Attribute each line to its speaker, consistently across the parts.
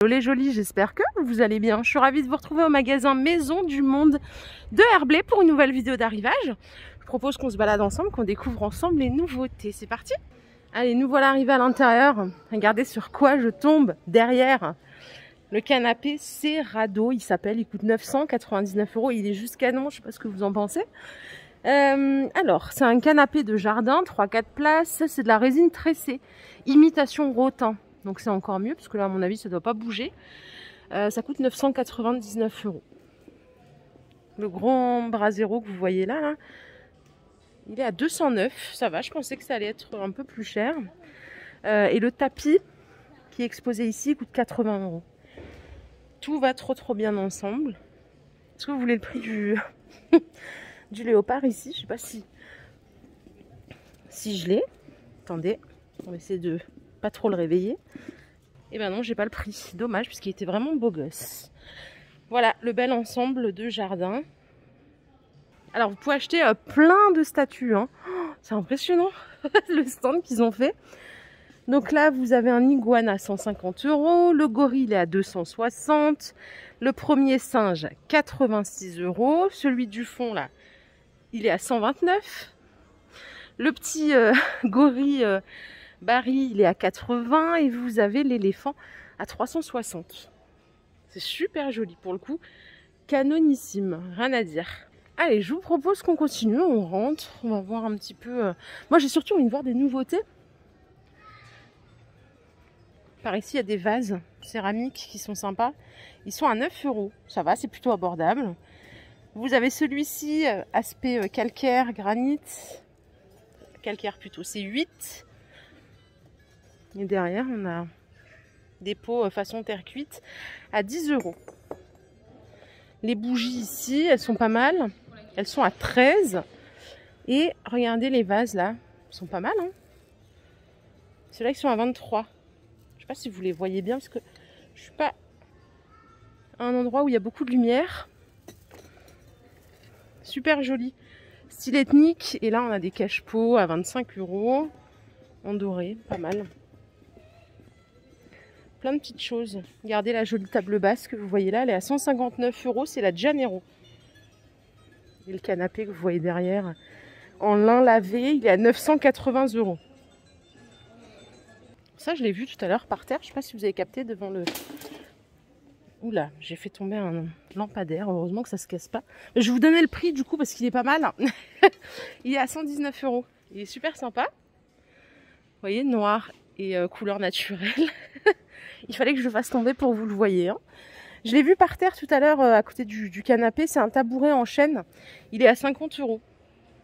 Speaker 1: Hello les jolis, j'espère que vous allez bien. Je suis ravie de vous retrouver au magasin Maison du Monde de Herblay pour une nouvelle vidéo d'arrivage. Je propose qu'on se balade ensemble, qu'on découvre ensemble les nouveautés. C'est parti! Allez, nous voilà arrivés à l'intérieur. Regardez sur quoi je tombe derrière. Le canapé Cerrado, il s'appelle, il coûte 999 €. Il est juste canon, je sais pas ce que vous en pensez. Alors, c'est un canapé de jardin, 3-4 places. C'est de la résine tressée, imitation rotin. Donc c'est encore mieux, parce que là, à mon avis, ça ne doit pas bouger. Ça coûte 999 €. Le grand Brasero que vous voyez là, il est à 209. Ça va, je pensais que ça allait être un peu plus cher. Et le tapis qui est exposé ici coûte 80 €. Tout va trop bien ensemble. Est-ce que vous voulez le prix du, du léopard ici? Je sais pas si je l'ai. Attendez, on va essayer de pas trop le réveiller. Et ben non, j'ai pas le prix. Dommage, puisqu'il était vraiment beau gosse. Voilà, le bel ensemble de jardin. Alors, vous pouvez acheter plein de statues. Hein. Oh, c'est impressionnant, le stand qu'ils ont fait. Donc là, vous avez un iguane à 150 €. Le gorille est à 260. Le premier singe, 86 €. Celui du fond, là, il est à 129. Le petit gorille... Barry, il est à 80 et vous avez l'éléphant à 360. C'est super joli pour le coup. Canonissime, rien à dire. Allez, je vous propose qu'on continue, on rentre, on va voir un petit peu... Moi, j'ai surtout envie de voir des nouveautés. Par ici, il y a des vases céramiques qui sont sympas. Ils sont à 9 €. Ça va, c'est plutôt abordable. Vous avez celui-ci, aspect calcaire, granit. Calcaire plutôt, c'est 8. Et derrière, on a des pots façon terre cuite à 10 €. Les bougies ici, elles sont pas mal. Elles sont à 13. Et regardez les vases là. Ils sont pas mal. Hein, ceux-là, ils sont à 23. Je sais pas si vous les voyez bien parce que je suis pas à un endroit où il y a beaucoup de lumière. Super joli. Style ethnique. Et là, on a des cache-pots à 25 €. En doré, pas mal. Plein de petites choses. Regardez la jolie table basse que vous voyez là, elle est à 159 €, c'est la Janeiro. Et le canapé que vous voyez derrière, en lin lavé, il est à 980 €. Ça, je l'ai vu tout à l'heure par terre, je ne sais pas si vous avez capté devant le... Oula, j'ai fait tomber un lampadaire, heureusement que ça ne se casse pas. Mais je vais vous donner le prix du coup parce qu'il est pas mal. Il est à 119 €. Il est super sympa. Vous voyez, noir et couleur naturelle. Il fallait que je le fasse tomber pour que vous le voyez. Hein. Je l'ai vu par terre tout à l'heure à côté du canapé. C'est un tabouret en chêne. Il est à 50 €.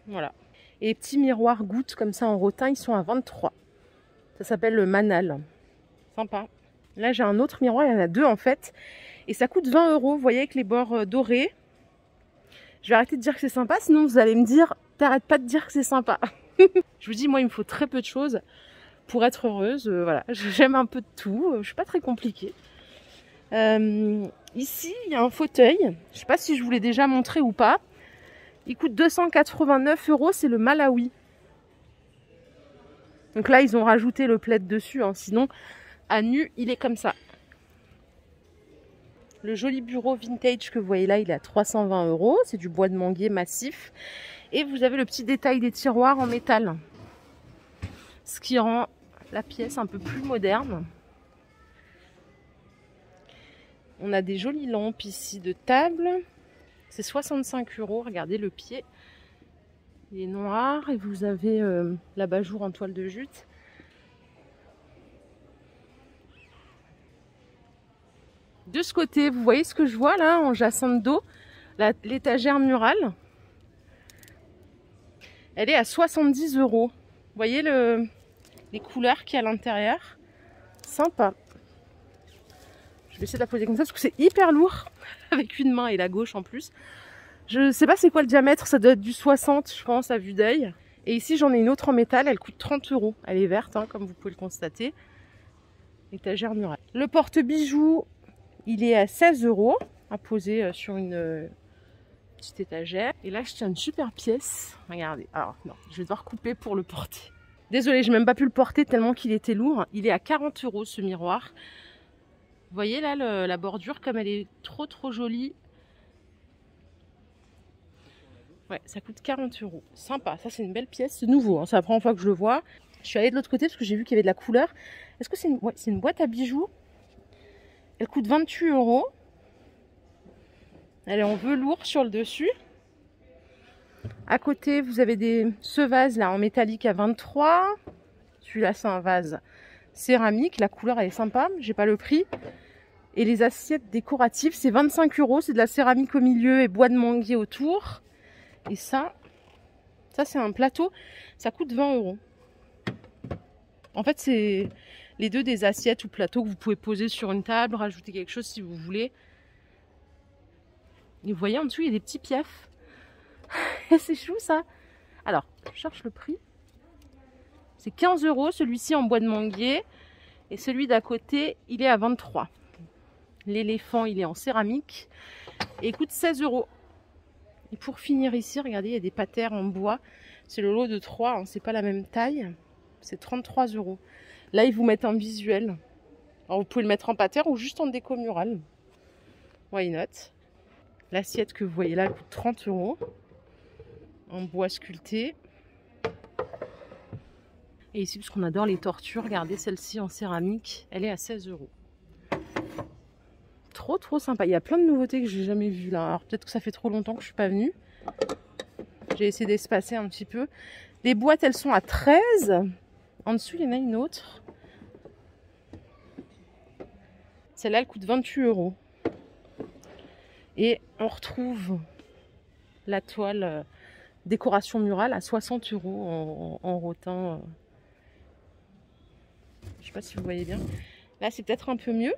Speaker 1: Voilà. Et les petits miroirs gouttes comme ça en rotin, ils sont à 23. Ça s'appelle le Manal. Sympa. Là, j'ai un autre miroir. Il y en a deux en fait. Et ça coûte 20 €. Vous voyez avec les bords dorés. Je vais arrêter de dire que c'est sympa. Sinon, vous allez me dire, t'arrêtes pas de dire que c'est sympa. Je vous dis, moi, il me faut très peu de choses pour être heureuse. Voilà, j'aime un peu de tout. Je suis pas très compliquée. Ici, il y a un fauteuil. Je sais pas si je vous l'ai déjà montré ou pas. Il coûte 289 €. C'est le Malawi. Donc là, ils ont rajouté le plaid dessus. Hein. Sinon, à nu, il est comme ça. Le joli bureau vintage que vous voyez là, il est à 320 €. C'est du bois de manguier massif. Et vous avez le petit détail des tiroirs en métal. Ce qui rend la pièce un peu plus moderne. On a des jolies lampes ici de table. C'est 65 €. Regardez le pied. Il est noir. Et vous avez l'abat-jour en toile de jute. De ce côté, vous voyez ce que je vois là en jacinthe d'eau, l'étagère murale. Elle est à 70 €. Vous voyez les couleurs qu'il y a à l'intérieur. Sympa. Je vais essayer de la poser comme ça parce que c'est hyper lourd. Avec une main et la gauche en plus. Je sais pas c'est quoi le diamètre. Ça doit être du 60 je pense à vue d'œil. Et ici j'en ai une autre en métal. Elle coûte 30 €. Elle est verte hein, comme vous pouvez le constater. Étagère murale. Le porte-bijoux il est à 16 €. À poser sur une petite étagère. Et là je tiens une super pièce. Regardez. Alors non je vais devoir couper pour le porter. Désolée, j'ai même pas pu le porter tellement qu'il était lourd. Il est à 40 € ce miroir. Vous voyez là la bordure comme elle est trop jolie. Ouais, ça coûte 40 €. Sympa, ça c'est une belle pièce, c'est nouveau, hein. C'est la première fois que je le vois. Je suis allée de l'autre côté parce que j'ai vu qu'il y avait de la couleur. Est-ce que c'est une... Ouais, c'est une boîte à bijoux. Elle coûte 28 €. Elle est en velours sur le dessus. À côté, vous avez ce vase là en métallique à 23. Celui-là, c'est un vase céramique. La couleur, elle est sympa. J'ai pas le prix. Et les assiettes décoratives, c'est 25 €. C'est de la céramique au milieu et bois de manguier autour. Et ça c'est un plateau. Ça coûte 20 €. En fait, c'est les deux des assiettes ou plateaux que vous pouvez poser sur une table, rajouter quelque chose si vous voulez. Et vous voyez en dessous, il y a des petits piafs. C'est chou ça. Alors, je cherche le prix. C'est 15 €, celui-ci en bois de manguier. Et celui d'à côté, il est à 23. L'éléphant, il est en céramique. Et il coûte 16 €. Et pour finir ici, regardez, il y a des patères en bois. C'est le lot de 3, hein, c'est pas la même taille. C'est 33 €. Là, ils vous mettent un visuel. Alors, vous pouvez le mettre en patère ou juste en déco murale. Why not? L'assiette que vous voyez là, elle coûte 30 €. En bois sculpté. Et ici, parce qu'on adore les tortues, regardez celle-ci en céramique, elle est à 16 €. Trop sympa. Il y a plein de nouveautés que j'ai jamais vues là. Alors peut-être que ça fait trop longtemps que je suis pas venue. J'ai essayé d'espacer un petit peu. Les boîtes, elles sont à 13. En dessous, il y en a une autre. Celle-là, elle coûte 28 €. Et on retrouve la toile décoration murale à 60 € en rotin. Je sais pas si vous voyez bien. Là, c'est peut-être un peu mieux.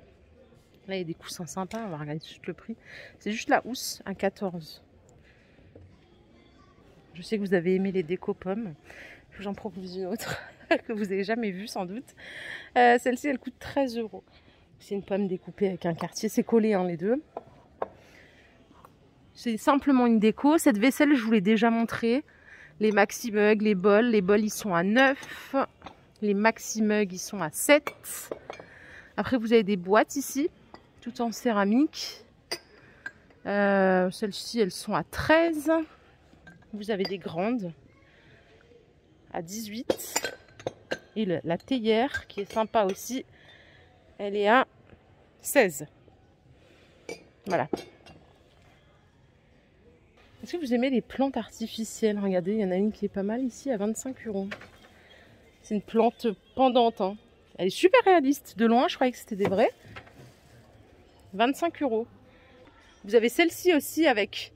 Speaker 1: Là, il y a des coussins sympas. On va regarder juste le prix. C'est juste la housse à 14. Je sais que vous avez aimé les déco pommes. J'en propose une autre que vous n'avez jamais vue sans doute. Celle-ci, elle coûte 13 €. C'est une pomme découpée avec un quartier. C'est collé, hein, les deux. C'est simplement une déco. Cette vaisselle, je vous l'ai déjà montré. Les maxi mugs, les bols. Les bols, ils sont à 9. Les maxi mugs, ils sont à 7. Après, vous avez des boîtes ici, tout en céramique. Celles-ci, elles sont à 13. Vous avez des grandes à 18. Et la théière, qui est sympa aussi, elle est à 16. Voilà. Est-ce que vous aimez les plantes artificielles? Regardez, il y en a une qui est pas mal ici à 25 €. C'est une plante pendante, hein. Elle est super réaliste. De loin, je croyais que c'était des vrais. 25 €. Vous avez celle-ci aussi avec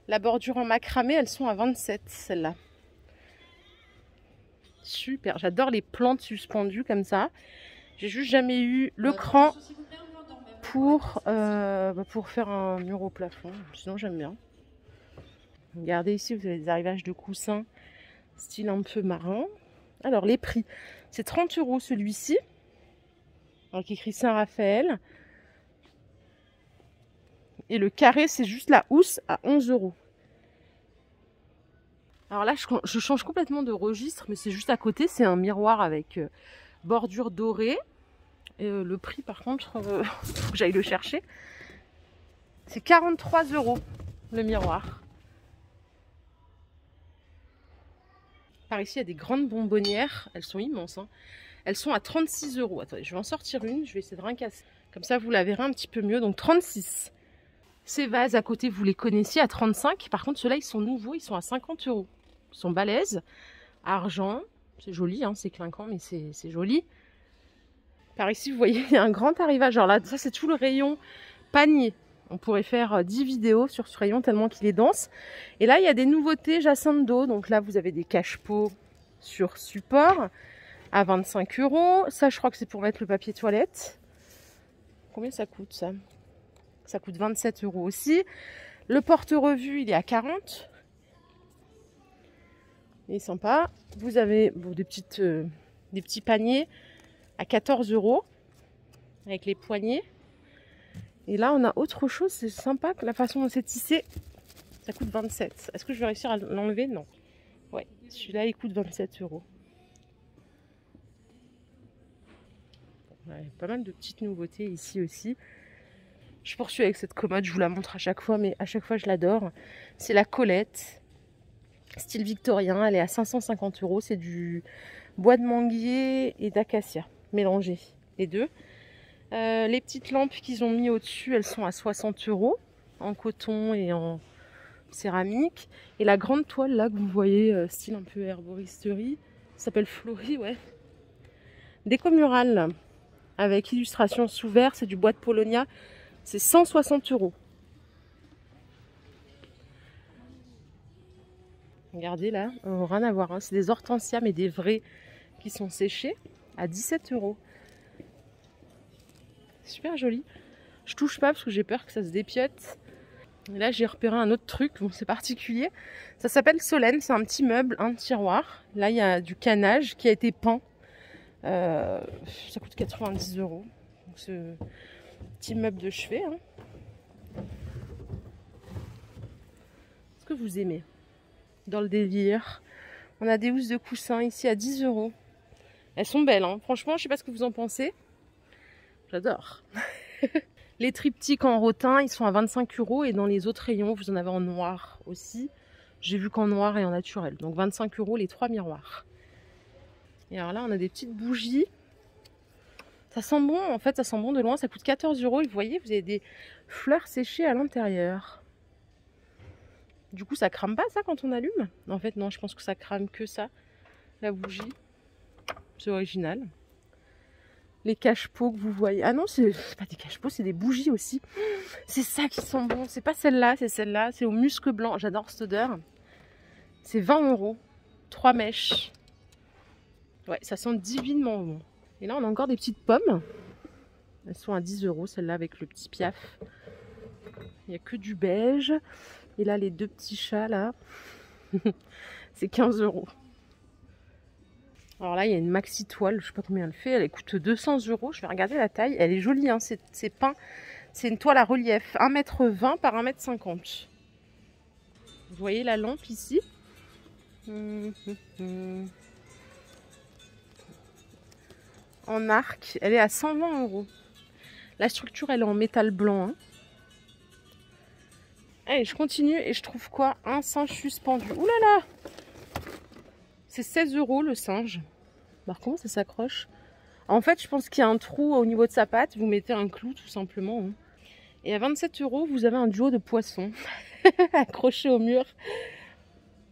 Speaker 1: la bordure en macramé. Elles sont à 27, celles-là. Super. J'adore les plantes suspendues comme ça. J'ai juste jamais eu le cran pour faire un mur au plafond. Sinon, j'aime bien. Regardez ici, vous avez des arrivages de coussins style un peu marin. Alors, les prix. C'est 30 € celui-ci. Donc, écrit Saint-Raphaël. Et le carré, c'est juste la housse à 11 €. Alors là, je change complètement de registre, mais c'est juste à côté. C'est un miroir avec bordure dorée. Et le prix, par contre, faut que j'aille le chercher. C'est 43 € le miroir. Par ici, il y a des grandes bonbonnières. Elles sont immenses, hein. Elles sont à 36 €. Attendez, je vais en sortir une. Je vais essayer de rien casser. Comme ça, vous la verrez un petit peu mieux. Donc 36. Ces vases à côté, vous les connaissiez à 35. Par contre, ceux-là, ils sont nouveaux. Ils sont à 50 €. Ils sont balèzes. Argent. C'est joli, hein, c'est clinquant, mais c'est joli. Par ici, vous voyez, il y a un grand arrivage. Alors là, ça, c'est tout le rayon panier. On pourrait faire 10 vidéos sur ce rayon tellement qu'il est dense. Et là, il y a des nouveautés Jacinthe d'eau. Donc là, vous avez des cache-pots sur support à 25 €. Ça, je crois que c'est pour mettre le papier toilette. Combien ça coûte, ça? Ça coûte 27 € aussi. Le porte-revue, il est à 40. Il est sympa. Vous avez des petits paniers à 14 € avec les poignées. Et là, on a autre chose. C'est sympa que la façon dont c'est tissé. Ça coûte 27. Est-ce que je vais réussir à l'enlever? Non. Ouais, celui-là, il coûte 27 €. Ouais, pas mal de petites nouveautés ici aussi. Je poursuis avec cette commode, je vous la montre à chaque fois, mais à chaque fois je l'adore. C'est la Colette, style victorien, elle est à 550 €. C'est du bois de manguier et d'acacia, mélangés les deux. Les petites lampes qu'ils ont mis au-dessus, elles sont à 60 € en coton et en céramique. Et la grande toile là que vous voyez, style un peu herboristerie, s'appelle Flori, ouais. Déco murale avec illustration sous verre, c'est du bois de Polonia, c'est 160 €. Regardez là, rien à voir, hein. C'est des hortensias mais des vrais qui sont séchés à 17 €. Super joli. Je touche pas parce que j'ai peur que ça se dépiote. Et là j'ai repéré un autre truc, bon c'est particulier. Ça s'appelle Solène, c'est un petit meuble, un tiroir. Là il y a du canage qui a été peint. Ça coûte 90 €. Donc ce petit meuble de chevet. Hein. Est-ce que vous aimez? Dans le délire. On a des housses de coussins ici à 10 €. Elles sont belles, hein. Franchement, je sais pas ce que vous en pensez. J'adore. Les triptyques en rotin, ils sont à 25 € et dans les autres rayons, vous en avez en noir aussi. J'ai vu qu'en noir et en naturel. Donc 25 € les 3 miroirs. Et alors là, on a des petites bougies. Ça sent bon, en fait, ça sent bon de loin. Ça coûte 14 €. Et vous voyez, vous avez des fleurs séchées à l'intérieur. Du coup, ça crame pas ça quand on allume? En fait, non, je pense que ça crame que ça, la bougie. C'est original. Les cache-pots que vous voyez. Ah non, c'est pas des cache-pots, c'est des bougies aussi. C'est ça qui sent bon. C'est pas celle-là, c'est celle-là. C'est au musc blanc. J'adore cette odeur. C'est 20 €. 3 mèches. Ouais, ça sent divinement bon. Et là, on a encore des petites pommes. Elles sont à 10 €, celle-là avec le petit piaf. Il n'y a que du beige. Et là, les deux petits chats, là, c'est 15 €. Alors là, il y a une maxi toile, je sais pas combien elle fait. Elle coûte 200 €. Je vais regarder la taille. Elle est jolie, hein, c'est peint. C'est une toile à relief. 1,20 m par 1,50 m. Vous voyez la lampe ici? En arc, elle est à 120 €. La structure, elle est en métal blanc. Hein. Allez, je continue et je trouve quoi? Un singe suspendu. Ouh là là! C'est 16 € le singe. Alors comment ça s'accroche? En fait, je pense qu'il y a un trou au niveau de sa patte. Vous mettez un clou tout simplement. Hein. Et à 27 €, vous avez un duo de poissons accroché au mur.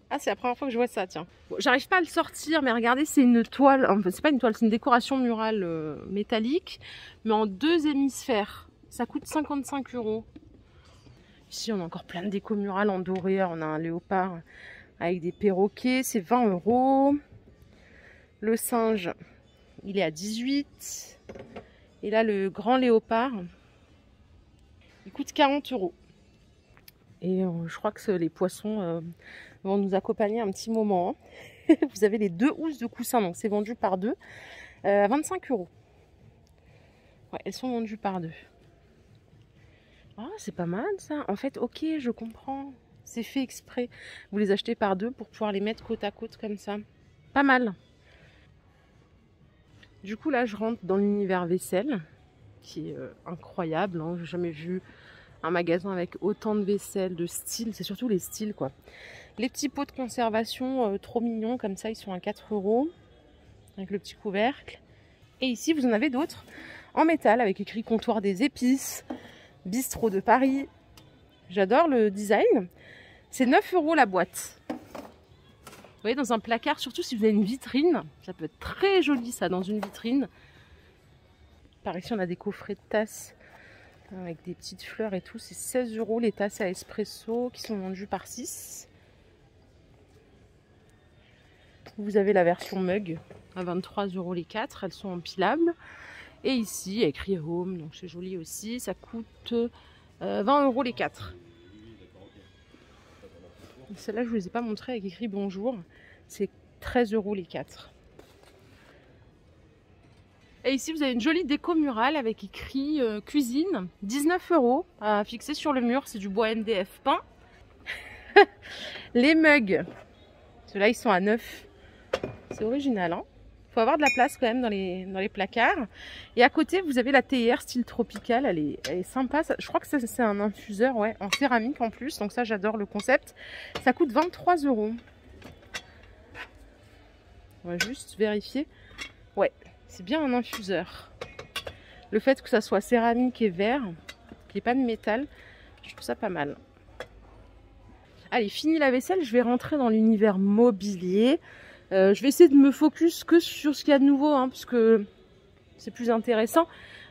Speaker 1: Ah, c'est la première fois que je vois ça, tiens. Bon, j'arrive pas à le sortir, mais regardez, c'est une toile. Enfin, c'est pas une toile, c'est une décoration murale métallique, mais en 2 hémisphères. Ça coûte 55 €. Ici, on a encore plein de déco murales en doré. On a un léopard avec des perroquets, c'est 20 €. Le singe, il est à 18. Et là, le grand léopard, il coûte 40 €. Et je crois que les poissons vont nous accompagner un petit moment. Hein. Vous avez les 2 housses de coussin, donc c'est vendu par 2 à 25 €. Ouais, elles sont vendues par 2. Oh, c'est pas mal ça. En fait, ok, je comprends. C'est fait exprès. Vous les achetez par 2 pour pouvoir les mettre côte à côte comme ça. Pas mal. Du coup, là, je rentre dans l'univers vaisselle, qui est incroyable. Hein. J'ai jamais vu un magasin avec autant de vaisselle, de styles. C'est surtout les styles, quoi. Les petits pots de conservation, trop mignons, comme ça, ils sont à 4 €, avec le petit couvercle. Et ici, vous en avez d'autres en métal, avec écrit comptoir des épices, bistrot de Paris. J'adore le design. C'est 9 € la boîte. Vous voyez, dans un placard, surtout si vous avez une vitrine, ça peut être très joli ça, dans une vitrine. Par ici, on a des coffrets de tasses avec des petites fleurs et tout. C'est 16 € les tasses à espresso qui sont vendues par 6. Vous avez la version mug à 23 € les 4. Elles sont empilables. Et ici, il y a écrit Home, donc c'est joli aussi. Ça coûte 20 € les 4. Celle-là, je ne vous les ai pas montrées avec écrit Bonjour. C'est 13 € les 4. Et ici, vous avez une jolie déco murale avec écrit Cuisine. 19 € à fixer sur le mur. C'est du bois MDF peint. Les mugs. Ceux-là, ils sont à 9. C'est original, hein. Faut avoir de la place quand même dans les placards. Et à côté, vous avez la théière style tropical. Elle est sympa. Je crois que c'est un infuseur, ouais, en céramique en plus. Donc ça, j'adore le concept. Ça coûte 23 €. On va juste vérifier. Ouais, c'est bien un infuseur. Le fait que ça soit céramique et verre, qu'il n'y ait pas de métal, je trouve ça pas mal. Allez, fini la vaisselle. Je vais rentrer dans l'univers mobilier. Je vais essayer de me focus que sur ce qu'il y a de nouveau, hein, parce que c'est plus intéressant.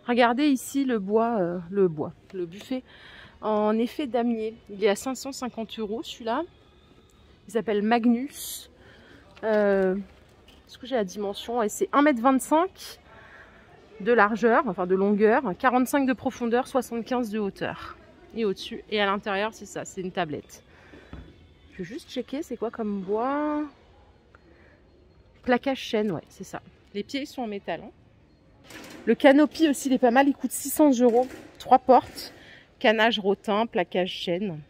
Speaker 1: Regardez ici le buffet en effet damier. Il est à 550 € celui-là. Il s'appelle Magnus. Est-ce que j'ai la dimension? Ouais, c'est 1,25 m de largeur, enfin de longueur, 45 de profondeur, 75 de hauteur. Et au-dessus, et à l'intérieur, c'est ça, c'est une tablette. Je vais juste checker, c'est quoi comme bois? Plaquage chêne, ouais, c'est ça. Les pieds, ils sont en métal. Hein. Le canopy aussi, il est pas mal. Il coûte 600 €. 3 portes. Canage rotin, plaquage chêne.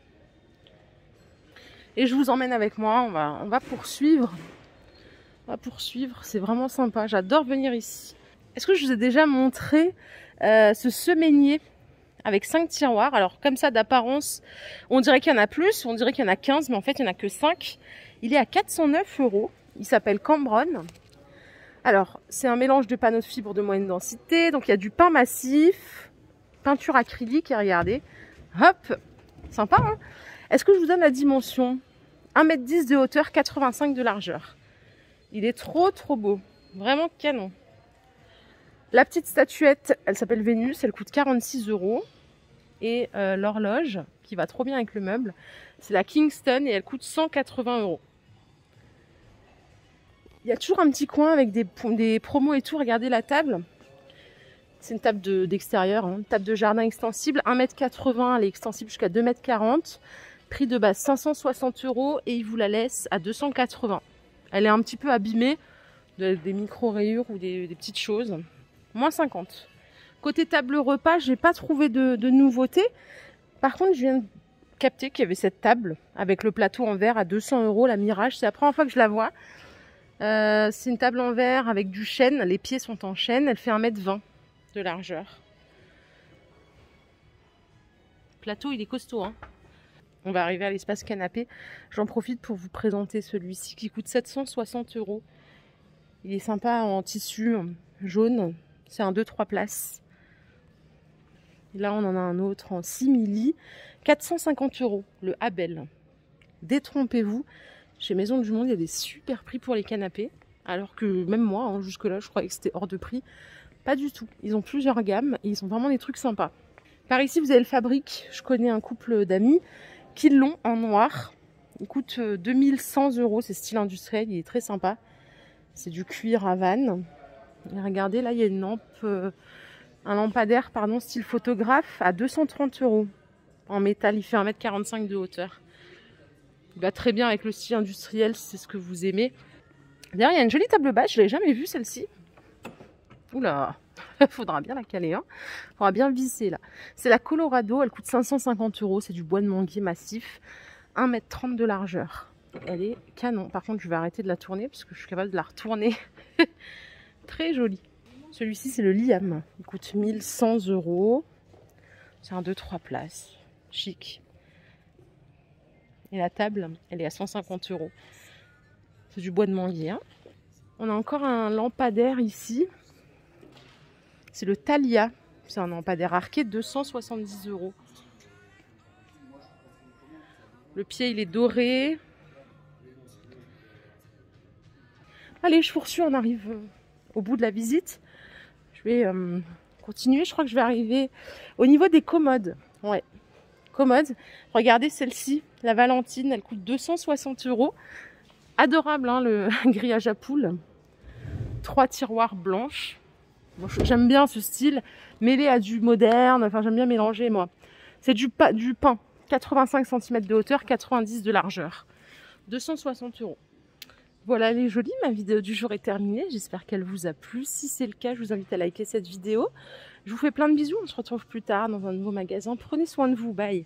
Speaker 1: Et je vous emmène avec moi. On va poursuivre. On va poursuivre. C'est vraiment sympa. J'adore venir ici. Est-ce que je vous ai déjà montré ce semainier avec 5 tiroirs? Alors, comme ça, d'apparence, on dirait qu'il y en a plus. On dirait qu'il y en a 15, mais en fait, il n'y en a que 5. Il est à 409 €. Il s'appelle Cambron. Alors, c'est un mélange de panneaux de fibres de moyenne densité. Donc, il y a du pain massif, peinture acrylique. Et regardez, hop, sympa, hein? Est-ce que je vous donne la dimension? 1,10 m de hauteur, 85 de largeur. Il est trop beau. Vraiment canon. La petite statuette, elle s'appelle Vénus. Elle coûte 46 €. Et l'horloge, qui va trop bien avec le meuble, c'est la Kingston et elle coûte 180 €. Il y a toujours un petit coin avec des promos et tout. Regardez la table. C'est une table d'extérieur, hein. Table de jardin extensible. 1,80 m. Elle est extensible jusqu'à 2,40 m. Prix de base 560 € et il vous la laisse à 280 €. Elle est un petit peu abîmée. Des micro-rayures ou des petites choses. Moins 50. Côté table repas, j'ai pas trouvé de nouveauté. Par contre, je viens de capter qu'il y avait cette table avec le plateau en verre à 200 €. La Mirage, c'est la première fois que je la vois. C'est une table en verre avec du chêne. Les pieds sont en chêne. Elle fait 1,20 m de largeur. Le plateau, il est costaud. Hein. On va arriver à l'espace canapé. J'en profite pour vous présenter celui-ci qui coûte 760 €. Il est sympa en tissu jaune. C'est un 2-3 places. Et là, on en a un autre en simili. 450 €. Le Abel. Détrompez-vous. Chez Maison du Monde, il y a des super prix pour les canapés. Alors que même moi, hein, jusque-là, je croyais que c'était hors de prix. Pas du tout. Ils ont plusieurs gammes et ils ont vraiment des trucs sympas. Par ici, vous avez le Fabrique. Je connais un couple d'amis qui l'ont en noir. Il coûte 2100 €. C'est style industriel. Il est très sympa. C'est du cuir à vanne. Et regardez, là, il y a une lampe, un lampadaire, pardon, style photographe à 230 €. En métal, il fait 1,45 m de hauteur. Il va très bien avec le style industriel, si c'est ce que vous aimez. D'ailleurs, il y a une jolie table basse, je ne l'avais jamais vue celle-ci. Oula, faudra bien la caler, hein. Faudra bien visser là. C'est la Colorado, elle coûte 550 €, c'est du bois de manguier massif, 1,30 m de largeur. Elle est canon. Par contre, je vais arrêter de la tourner parce que je suis capable de la retourner. Très jolie. Celui-ci, c'est le Liam. Il coûte 1100 €. C'est un 2-3 places. Chic. Et la table, elle est à 150 €. C'est du bois de manguier. Hein. On a encore un lampadaire ici. C'est le Thalia. C'est un lampadaire arqué, 270 €. Le pied, il est doré. Allez, je poursuis. On arrive au bout de la visite. Je vais continuer. Je crois que je vais arriver au niveau des commodes. Ouais. Commode. Regardez celle-ci, la Valentine, elle coûte 260 €. Adorable, hein, le grillage à poules. 3 tiroirs blanches. Bon, j'aime bien ce style, mêlé à du moderne. Enfin, j'aime bien mélanger, moi. C'est du pain. 85 cm de hauteur, 90 de largeur. 260 €. Voilà, elle est jolie. Ma vidéo du jour est terminée. J'espère qu'elle vous a plu. Si c'est le cas, je vous invite à liker cette vidéo. Je vous fais plein de bisous. On se retrouve plus tard dans un nouveau magasin. Prenez soin de vous. Bye.